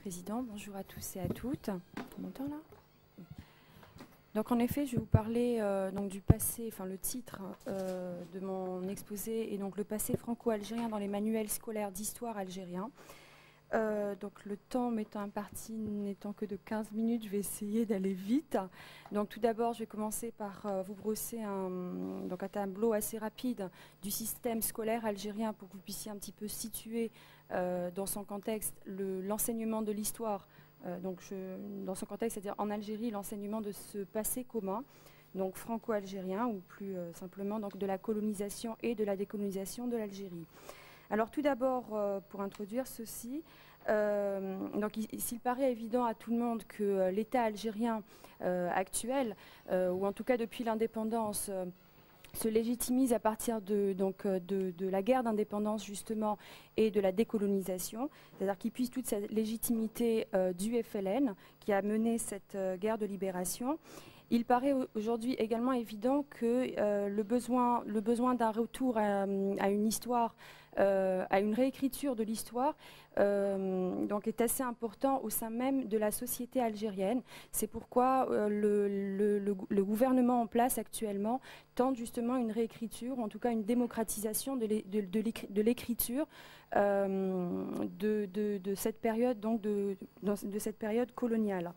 Président. Bonjour à tous et à toutes. On m'entend là? Donc en effet, je vais vous parler donc du passé, enfin le titre de mon exposé est donc le passé franco-algérien dans les manuels scolaires d'histoire algérien. Donc le temps m'étant imparti n'étant que de 15 minutes, je vais essayer d'aller vite. Donc tout d'abord, je vais commencer par vous brosser un tableau assez rapide du système scolaire algérien pour que vous puissiez un petit peu situer dans son contexte l'enseignement de l'histoire. Dans son contexte, c'est-à-dire en Algérie, l'enseignement de ce passé commun, donc franco-algérien, ou plus simplement donc de la colonisation et de la décolonisation de l'Algérie. Alors tout d'abord, pour introduire ceci, s'il paraît évident à tout le monde que l'État algérien actuel, ou en tout cas depuis l'indépendance, se légitimise à partir de la guerre d'indépendance justement et de la décolonisation, c'est-à-dire qu'il puise toute cette légitimité du FLN qui a mené cette guerre de libération. Il paraît aujourd'hui également évident que le besoin d'un retour à une histoire, à une réécriture de l'histoire, est assez important au sein même de la société algérienne. C'est pourquoi le gouvernement en place actuellement tente justement une réécriture, ou en tout cas une démocratisation de l'écriture de cette période, de cette période coloniale.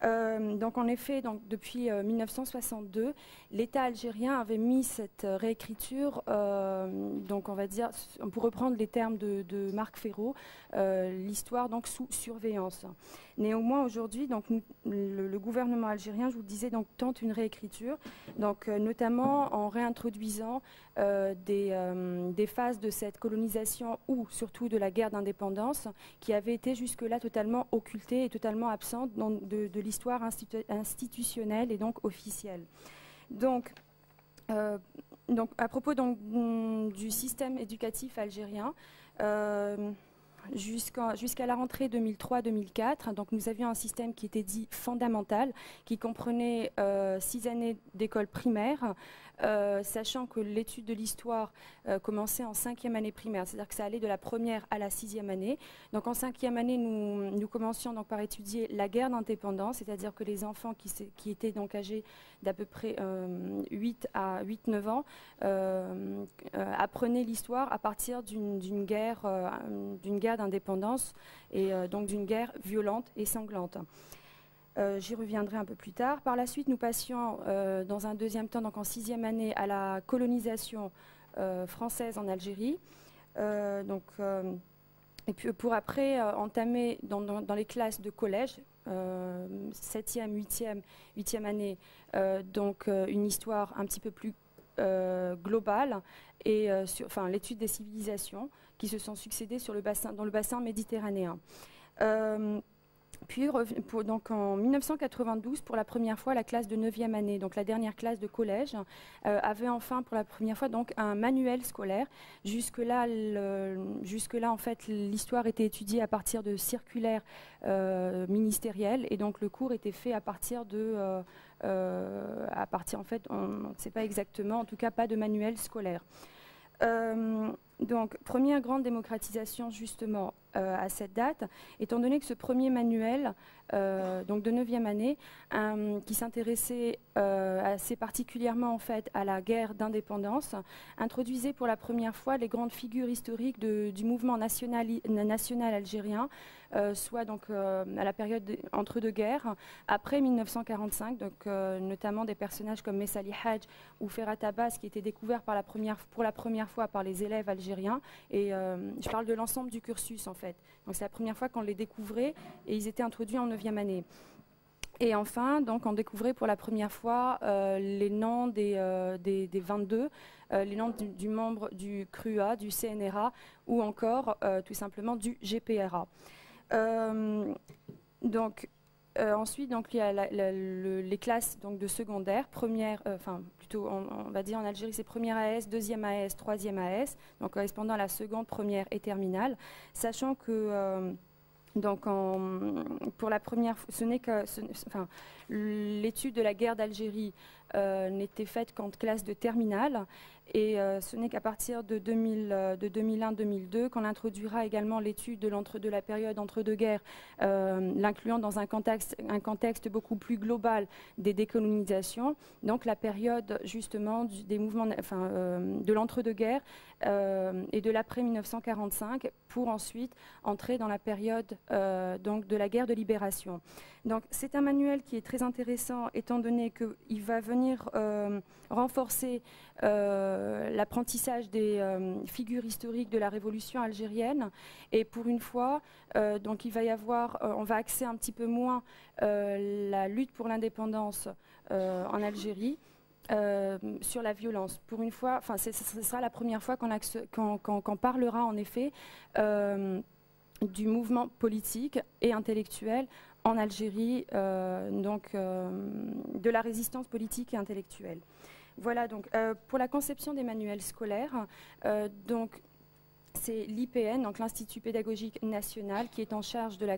En effet, depuis 1962, l'État algérien avait mis cette réécriture, on va dire, pour reprendre les termes de Marc Ferraud, l'histoire sous surveillance. Néanmoins, aujourd'hui, le gouvernement algérien, je vous le disais, tente une réécriture, notamment en réintroduisant des phases de cette colonisation ou surtout de la guerre d'indépendance qui avait été jusque-là totalement occultée et totalement absente de l'histoire institutionnelle et donc officielle. À propos du système éducatif algérien, jusqu'à la rentrée 2003-2004, nous avions un système qui était dit fondamental, qui comprenait 6 années d'école primaire, sachant que l'étude de l'histoire commençait en 5e année primaire, c'est-à-dire que ça allait de la première à la 6e année. Donc en 5e année, nous commencions par étudier la guerre d'indépendance, c'est-à-dire que les enfants qui étaient âgés d'à peu près 8-9 ans apprenaient l'histoire à partir d'une guerre d'indépendance et d'une guerre violente et sanglante. J'y reviendrai un peu plus tard. Par la suite, nous passions dans un deuxième temps, en 6e année, à la colonisation française en Algérie. Et puis pour après entamer dans les classes de collège, 7e, 8e année, une histoire un petit peu plus globale et l'étude des civilisations qui se sont succédées dans le bassin méditerranéen. Puis, en 1992, pour la première fois, la classe de 9e année, donc la dernière classe de collège, avait enfin pour la première fois un manuel scolaire. Jusque-là, en fait, l'histoire était étudiée à partir de circulaires ministériels et donc le cours était fait à partir en fait, on ne sait pas exactement, en tout cas pas de manuel scolaire. Première grande démocratisation justement à cette date, étant donné que ce premier manuel de 9e année, qui s'intéressait assez particulièrement en fait à la guerre d'indépendance, introduisait pour la première fois les grandes figures historiques du mouvement national algérien, soit à la période entre deux guerres, après 1945, notamment des personnages comme Messali Hadj ou Ferhat Abbas qui étaient découverts pour la première fois par les élèves algériens. Et je parle de l'ensemble du cursus en fait. Donc c'est la première fois qu'on les découvrait et ils étaient introduits en 9e année. Et enfin, on découvrait pour la première fois les noms des 22, les noms du membre du CRUA, du CNRA ou encore tout simplement du GPRA. Ensuite, il y a les classes de secondaire, première, plutôt on va dire en Algérie c'est première AS, deuxième AS, troisième AS, donc correspondant à la seconde, première et terminale, sachant que pour la première, l'étude de la guerre d'Algérie n'était faite qu'en classe de terminale Et ce n'est qu'à partir de 2001-2002 qu'on introduira également l'étude de la période entre deux guerres, l'incluant dans un contexte beaucoup plus global des décolonisations, donc la période justement des mouvements, de l'entre-deux-guerres et de l'après 1945, pour ensuite entrer dans la période donc de la guerre de libération. Donc c'est un manuel qui est très intéressant étant donné qu'il va venir renforcer l'apprentissage des figures historiques de la révolution algérienne, et pour une fois donc il va y avoir, on va axer un petit peu moins la lutte pour l'indépendance en Algérie sur la violence. Pour une fois, ce sera la première fois qu'on parlera en effet du mouvement politique et intellectuel en Algérie, de la résistance politique et intellectuelle. Voilà, donc pour la conception des manuels scolaires, c'est l'IPN, donc l'Institut pédagogique national, qui est en charge de la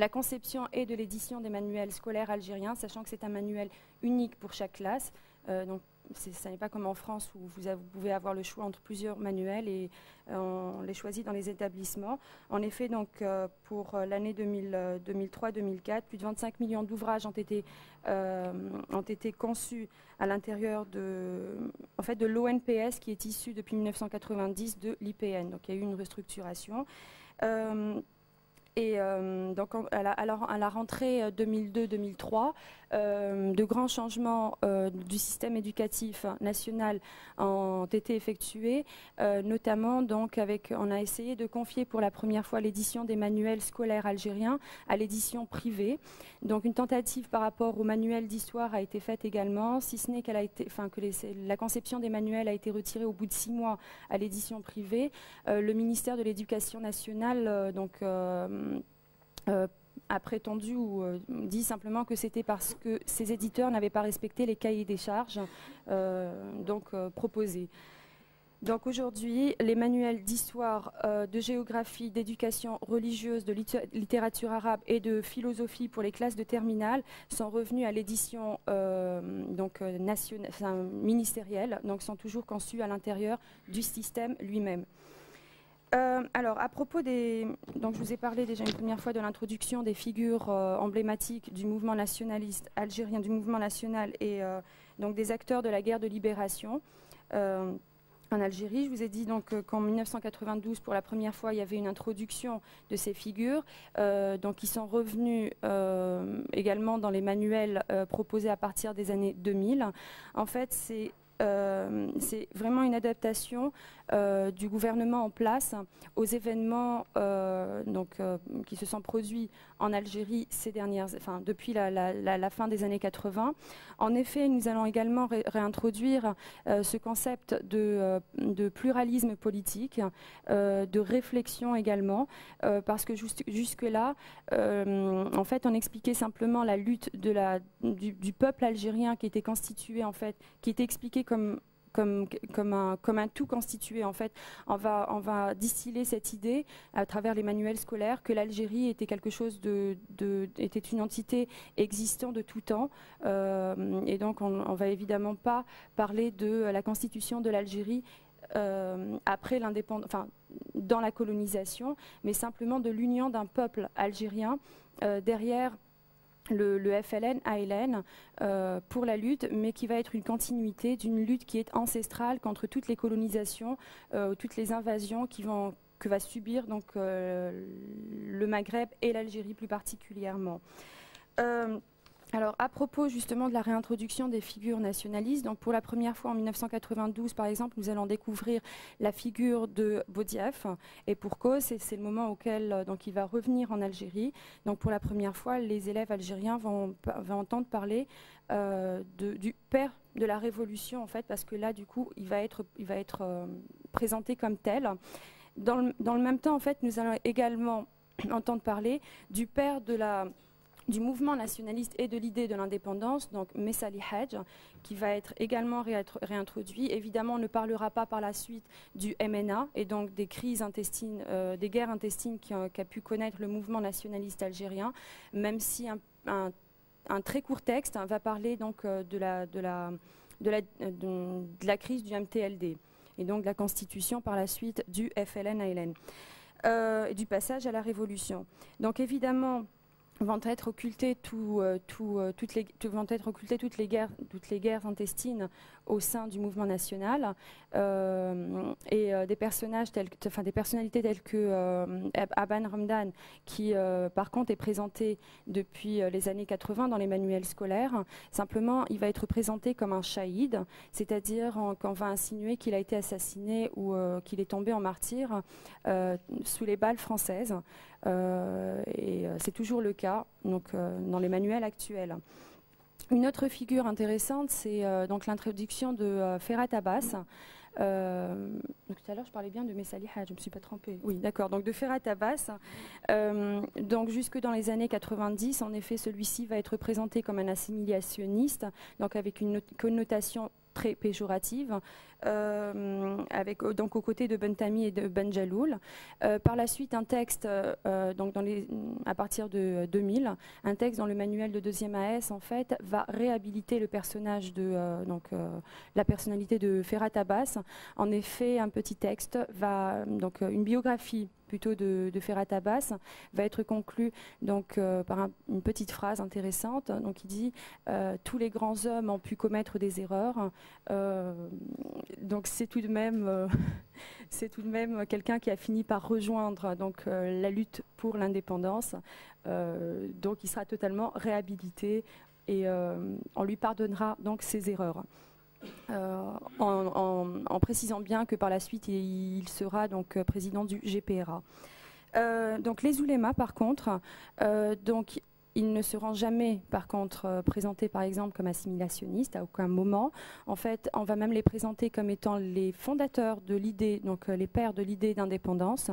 conception et de l'édition des manuels scolaires algériens, sachant que c'est un manuel unique pour chaque classe. Donc, ça n'est pas comme en France où vous pouvez avoir le choix entre plusieurs manuels et on les choisit dans les établissements. En effet, donc, pour l'année 2003-2004, plus de 25 millions d'ouvrages ont été conçus à l'intérieur de l'ONPS, qui est issu depuis 1990 de l'IPN. Donc il y a eu une restructuration. Donc à la rentrée 2002-2003, de grands changements du système éducatif national ont été effectués, notamment donc on a essayé de confier pour la première fois l'édition des manuels scolaires algériens à l'édition privée. Donc une tentative par rapport au manuel d'histoire a été faite également, si ce n'est que la conception des manuels a été retirée au bout de 6 mois à l'édition privée. Le ministère de l'Éducation nationale a prétendu ou dit simplement que c'était parce que ces éditeurs n'avaient pas respecté les cahiers des charges proposés. Donc aujourd'hui, les manuels d'histoire, de géographie, d'éducation religieuse, de littérature arabe et de philosophie pour les classes de terminale sont revenus à l'édition ministérielle, donc sont toujours conçus à l'intérieur du système lui-même. Alors, à propos donc je vous ai parlé déjà une première fois de l'introduction des figures emblématiques du mouvement nationaliste algérien, du mouvement national et donc des acteurs de la guerre de libération en Algérie. Je vous ai dit donc qu'en 1992, pour la première fois, il y avait une introduction de ces figures, donc qui sont revenus également dans les manuels proposés à partir des années 2000. En fait, c'est vraiment une adaptation du gouvernement en place aux événements qui se sont produits en Algérie depuis la fin des années 80. En effet, nous allons également réintroduire ce concept de pluralisme politique, de réflexion également, parce que jusque-là, en fait, on expliquait simplement la lutte du peuple algérien qui était constitué, en fait, qui était expliqué comme un tout constitué. En fait, on va distiller cette idée à travers les manuels scolaires que l'Algérie était quelque chose était une entité existant de tout temps. Et donc, on va évidemment pas parler de la constitution de l'Algérie après l'indépendance, dans la colonisation, mais simplement de l'union d'un peuple algérien derrière le FLN, ALN, pour la lutte, mais qui va être une continuité d'une lutte qui est ancestrale contre toutes les colonisations, toutes les invasions que va subir donc, le Maghreb et l'Algérie plus particulièrement. Alors, à propos justement de la réintroduction des figures nationalistes, donc pour la première fois en 1992, par exemple, nous allons découvrir la figure de Boudiaf, et pour cause, c'est le moment auquel donc, il va revenir en Algérie. Donc, pour la première fois, les élèves algériens vont entendre parler du père de la Révolution, en fait, parce que là, du coup, il va être présenté comme tel. Dans le même temps, en fait, nous allons également entendre parler du père du mouvement nationaliste et de l'idée de l'indépendance, donc Messali Hadj, qui va être également réintroduit. Évidemment, on ne parlera pas par la suite du MNA et donc des crises intestines, des guerres intestines qu'a pu connaître le mouvement nationaliste algérien, même si un très court texte va parler donc de la crise du MTLD et donc de la constitution par la suite du FLN-ALN, et du passage à la révolution. Donc évidemment, vont être occultées toutes les guerres intestines au sein du mouvement national, et des personnalités telles que Aban Ramdan, qui par contre est présenté depuis les années 80 dans les manuels scolaires. Simplement, il va être présenté comme un shahid, c'est-à-dire qu'on va insinuer qu'il a été assassiné ou qu'il est tombé en martyr sous les balles françaises. Et c'est toujours le cas donc, dans les manuels actuels. Une autre figure intéressante, c'est donc l'introduction de Ferhat Abbas. Donc tout à l'heure, je parlais bien de Messali Hadj, je ne me suis pas trompée. Oui, d'accord, donc de Ferhat Abbas. Donc jusque dans les années 90, en effet, celui-ci va être présenté comme un assimilationniste, donc avec une connotation très péjorative, donc aux côtés de Bentami et de Ben Jaloul. Par la suite, un texte, donc à partir de 2000, un texte dans le manuel de 2e AS, en fait, va réhabiliter le personnage la personnalité de Ferhat Abbas. En effet, un petit texte donc une biographie plutôt de Ferhat Abbas va être conclu donc par une petite phrase intéressante. Donc il dit tous les grands hommes ont pu commettre des erreurs. Donc c'est tout de même quelqu'un qui a fini par rejoindre donc la lutte pour l'indépendance. Donc il sera totalement réhabilité et on lui pardonnera donc ses erreurs. En précisant bien que par la suite il sera donc président du GPRA. Donc les oulémas par contre, donc ils ne seront jamais par contre présentés par exemple comme assimilationnistes à aucun moment. En fait, on va même les présenter comme étant les fondateurs de l'idée, donc les pères de l'idée d'indépendance,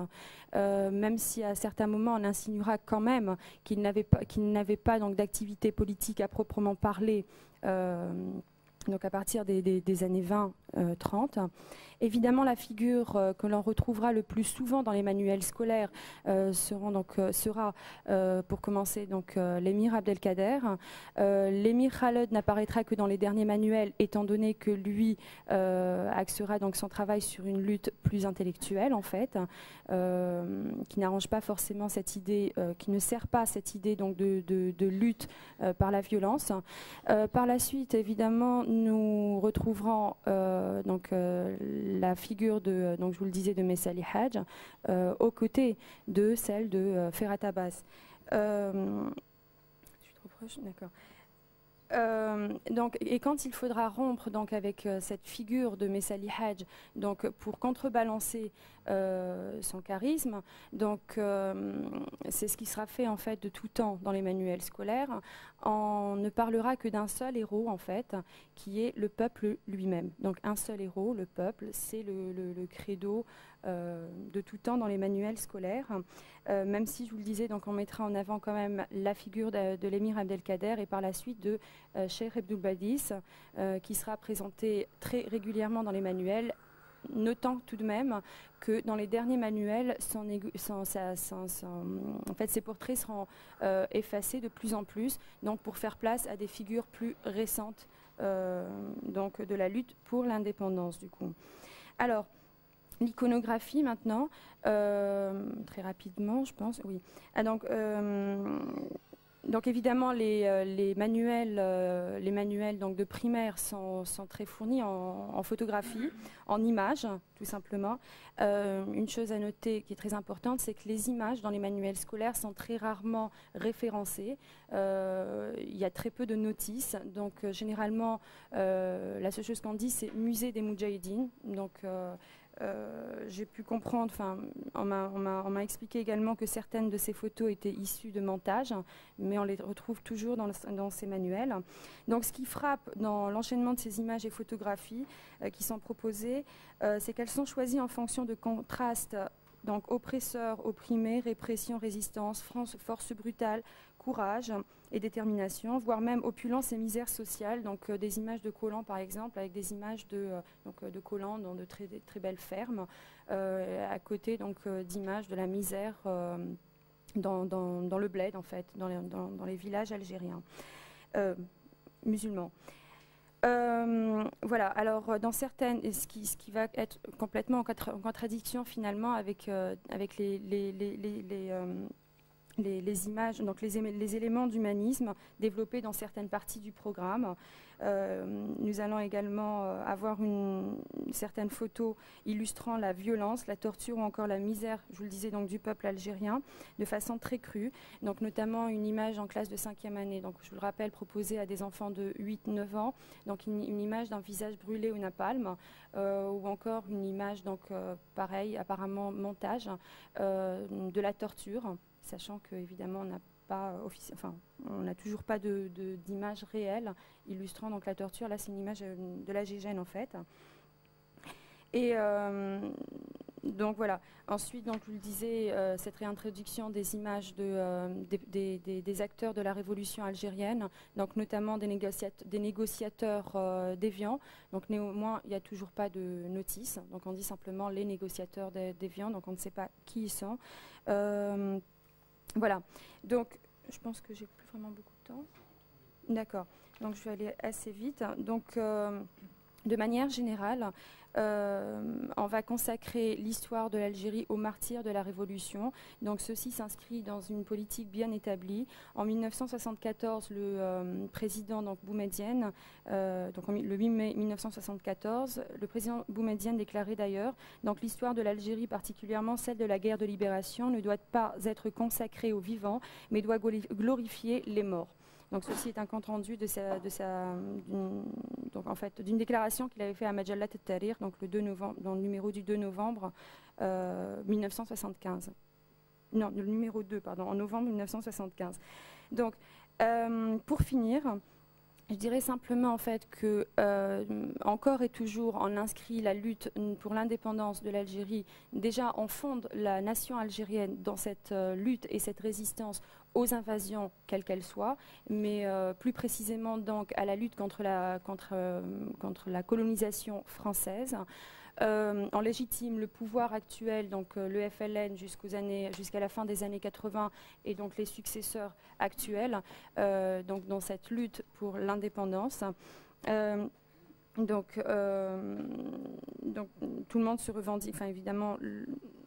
même si à certains moments on insinuera quand même qu'ils n'avaient pas donc d'activité politique à proprement parler. Donc à partir des années 20-30. Évidemment, la figure que l'on retrouvera le plus souvent dans les manuels scolaires sera, pour commencer, l'émir Abdelkader. L'émir Khaled n'apparaîtra que dans les derniers manuels, étant donné que lui axera donc son travail sur une lutte plus intellectuelle, en fait, qui n'arrange pas forcément cette idée, qui ne sert pas cette idée donc, de lutte par la violence. Par la suite, évidemment, nous retrouverons la figure de, donc je vous le disais, de Messali Hadj, aux côtés de celle de Ferhat Abbas. Je suis trop proche, d'accord. Et quand il faudra rompre donc, avec cette figure de Messali Hadj, donc, pour contrebalancer son charisme, donc, c'est ce qui sera fait en fait, de tout temps dans les manuels scolaires. On ne parlera que d'un seul héros, en fait, qui est le peuple lui-même. Donc un seul héros, le peuple, c'est le credo de tout temps dans les manuels scolaires. Même si, je vous le disais, donc on mettra en avant quand même la figure de l'émir Abdelkader et par la suite de Cheikh Abdul Badis, qui sera présenté très régulièrement dans les manuels, notant tout de même que dans les derniers manuels, en fait, ces portraits seront effacés de plus en plus, donc pour faire place à des figures plus récentes donc de la lutte pour l'indépendance, du coup. Alors, l'iconographie maintenant, très rapidement, je pense, oui. Ah, donc évidemment, les manuels donc, de primaire sont très fournis en photographie, en images, tout simplement. Une chose à noter qui est très importante, c'est que les images dans les manuels scolaires sont très rarement référencées. Il y a très peu de notices. Donc généralement, la seule chose qu'on dit, c'est musée des Moudjahidines. Donc j'ai pu comprendre, on m'a expliqué également que certaines de ces photos étaient issues de montages, mais on les retrouve toujours dans ces manuels. Donc ce qui frappe dans l'enchaînement de ces images et photographies qui sont proposées, c'est qu'elles sont choisies en fonction de contrastes, donc oppresseur, opprimé, répression, résistance, force brutale, courage et détermination, voire même opulence et misère sociale, donc des images de Colan par exemple, avec des images de Colan dans de très belles fermes, à côté d'images de la misère dans le bled en fait, dans les villages algériens, musulmans. Voilà, alors dans certaines, ce qui va être complètement en contradiction finalement avec, avec les images, donc les éléments d'humanisme développés dans certaines parties du programme. Nous allons également avoir certaines photos illustrant la violence, la torture ou encore la misère, je vous le disais, donc, du peuple algérien, de façon très crue. Donc notamment une image en classe de 5e année, donc je vous le rappelle, proposée à des enfants de 8-9 ans, donc une image d'un visage brûlé au napalm, ou encore une image, donc pareil, apparemment montage, de la torture, sachant qu'évidemment on n'a pas on n'a toujours pas d'image réelle illustrant donc la torture. Là, c'est une image de la Gégène en fait. Et donc voilà. Ensuite, donc, je vous le disais, cette réintroduction des images des acteurs de la révolution algérienne, donc notamment des négociateurs déviants. Donc néanmoins, il n'y a toujours pas de notice. Donc on dit simplement les négociateurs déviants. Donc on ne sait pas qui ils sont. Voilà. Donc je pense que j'ai plus vraiment beaucoup de temps. D'accord. Donc je vais aller assez vite. Donc de manière générale, on va consacrer l'histoire de l'Algérie aux martyrs de la Révolution. Donc ceci s'inscrit dans une politique bien établie. En 1974, le président Boumedienne, donc le 8 mai 1974, le président Boumedienne déclarait d'ailleurs donc l'histoire de l'Algérie, particulièrement celle de la guerre de libération, ne doit pas être consacrée aux vivants, mais doit glorifier les morts. Donc ceci est un compte rendu d'une déclaration qu'il avait fait à Majallat al-Tahrir, donc le 2 novembre, dans le numéro du 2 novembre 1975. Non, le numéro 2, pardon, en novembre 1975. Donc, pour finir, je dirais simplement en fait que encore et toujours on inscrit la lutte pour l'indépendance de l'Algérie. Déjà on fonde la nation algérienne dans cette lutte et cette résistance aux invasions quelles qu'elles soient, mais plus précisément donc à la lutte contre la colonisation française. On légitime le pouvoir actuel, donc le FLN jusqu'à la fin des années 80 et donc les successeurs actuels, donc dans cette lutte pour l'indépendance. Donc tout le monde se revendique, enfin évidemment.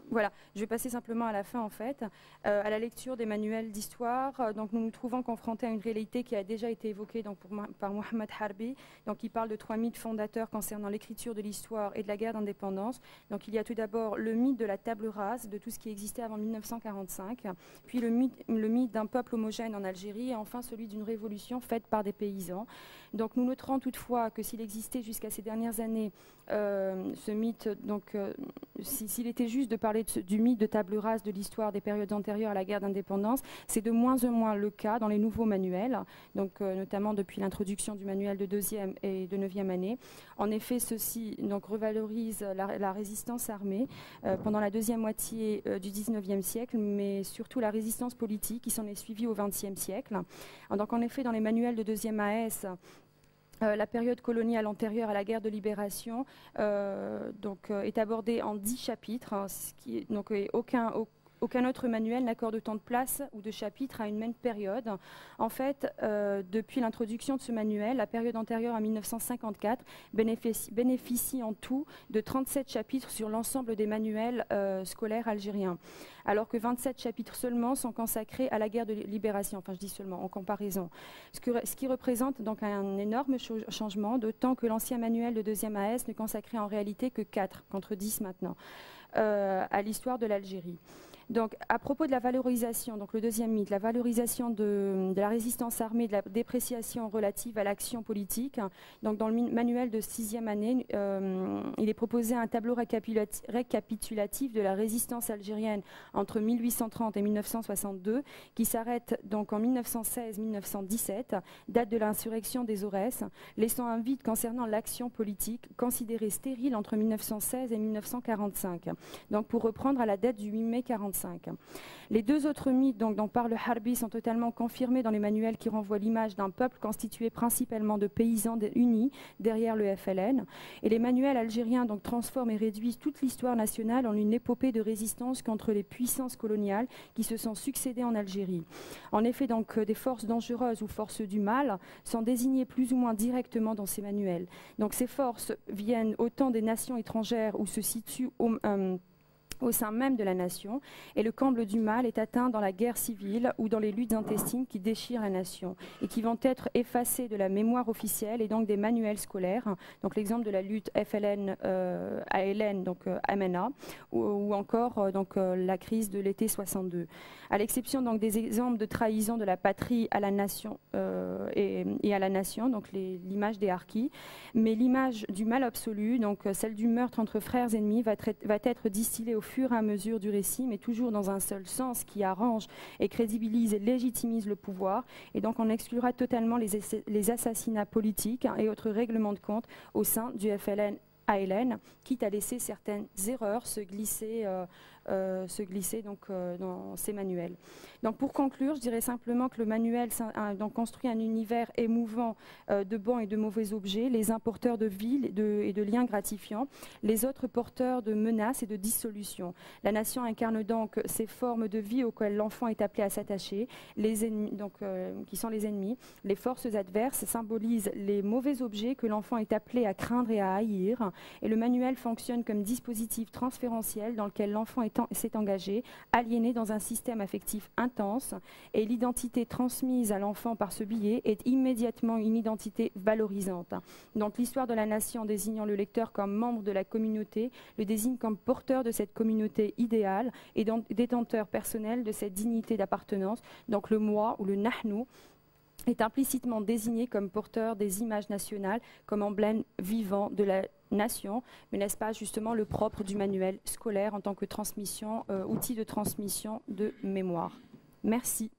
Voilà, je vais passer simplement à la fin en fait, à la lecture des manuels d'histoire. Donc nous nous trouvons confrontés à une réalité qui a déjà été évoquée donc, par Mohamed Harbi, donc qui parle de 3 mythes fondateurs concernant l'écriture de l'histoire et de la guerre d'indépendance. Donc il y a tout d'abord le mythe de la table rase, de tout ce qui existait avant 1945, puis le mythe d'un peuple homogène en Algérie, et enfin celui d'une révolution faite par des paysans. Donc nous noterons toutefois que s'il existait jusqu'à ces dernières années ce mythe, donc s'il était juste de parler du mythe de table rase de l'histoire des périodes antérieures à la guerre d'indépendance, c'est de moins en moins le cas dans les nouveaux manuels, donc notamment depuis l'introduction du manuel de 2e et de 9e année. En effet, ceci donc revalorise la résistance armée pendant la deuxième moitié du 19e siècle, mais surtout la résistance politique qui s'en est suivie au 20e siècle. Donc en effet, dans les manuels de 2e AS, la période coloniale antérieure à la guerre de libération est abordée en 10 chapitres, hein, donc aucun autre manuel n'accorde autant de place ou de chapitres à une même période. En fait, depuis l'introduction de ce manuel, la période antérieure à 1954 bénéficie en tout de 37 chapitres sur l'ensemble des manuels scolaires algériens, alors que 27 chapitres seulement sont consacrés à la guerre de libération, enfin je dis seulement en comparaison, ce qui représente donc un énorme changement, d'autant que l'ancien manuel de 2e AS ne consacrait en réalité que 4, contre 10 maintenant, à l'histoire de l'Algérie. Donc, à propos de la valorisation, donc le deuxième mythe, la valorisation de la résistance armée, de la dépréciation relative à l'action politique. Donc, dans le manuel de 6e année, il est proposé un tableau récapitulatif de la résistance algérienne entre 1830 et 1962, qui s'arrête donc en 1916-1917, date de l'insurrection des Aurès, laissant un vide concernant l'action politique, considérée stérile entre 1916 et 1945. Donc, pour reprendre à la date du 8 mai 1945. 1935. Les deux autres mythes dont parle Harbi sont totalement confirmés dans les manuels qui renvoient l'image d'un peuple constitué principalement de paysans unis derrière le FLN. Et les manuels algériens transforment et réduisent toute l'histoire nationale en une épopée de résistance contre les puissances coloniales qui se sont succédées en Algérie. En effet, des forces dangereuses ou forces du mal sont désignées plus ou moins directement dans ces manuels. Donc ces forces viennent autant des nations étrangères ou se situent au sein même de la nation, et le comble du mal est atteint dans la guerre civile ou dans les luttes intestines qui déchirent la nation et qui vont être effacées de la mémoire officielle et donc des manuels scolaires. Donc l'exemple de la lutte FLN-ALN, MNA, ou encore la crise de l'été 62. À l'exception des exemples de trahison de la patrie à la nation et à la nation, donc l'image des harkis, mais l'image du mal absolu, donc celle du meurtre entre frères ennemis, va être distillée au fur et à mesure du récit, mais toujours dans un seul sens qui arrange et crédibilise et légitimise le pouvoir. Et donc on exclura totalement les assassinats politiques et autres règlements de compte au sein du FLN-ALN, quitte à laisser certaines erreurs se glisser dans ces manuels. Donc pour conclure, je dirais simplement que le manuel construit un univers émouvant de bons et de mauvais objets, les uns porteurs de vie et de liens gratifiants, les autres porteurs de menaces et de dissolution. La nation incarne donc ces formes de vie auxquelles l'enfant est appelé à s'attacher, qui sont les ennemis. Les forces adverses symbolisent les mauvais objets que l'enfant est appelé à craindre et à haïr. Et le manuel fonctionne comme dispositif transférentiel dans lequel l'enfant s'est engagé, aliéné dans un système affectif intense, et l'identité transmise à l'enfant par ce biais est immédiatement une identité valorisante. Donc l'histoire de la nation, désignant le lecteur comme membre de la communauté, le désigne comme porteur de cette communauté idéale et détenteur personnel de cette dignité d'appartenance. Donc le moi ou le nahnu est implicitement désigné comme porteur des images nationales, comme emblème vivant de la nation, mais n'est-ce pas justement le propre du manuel scolaire en tant que outil de transmission de mémoire. Merci.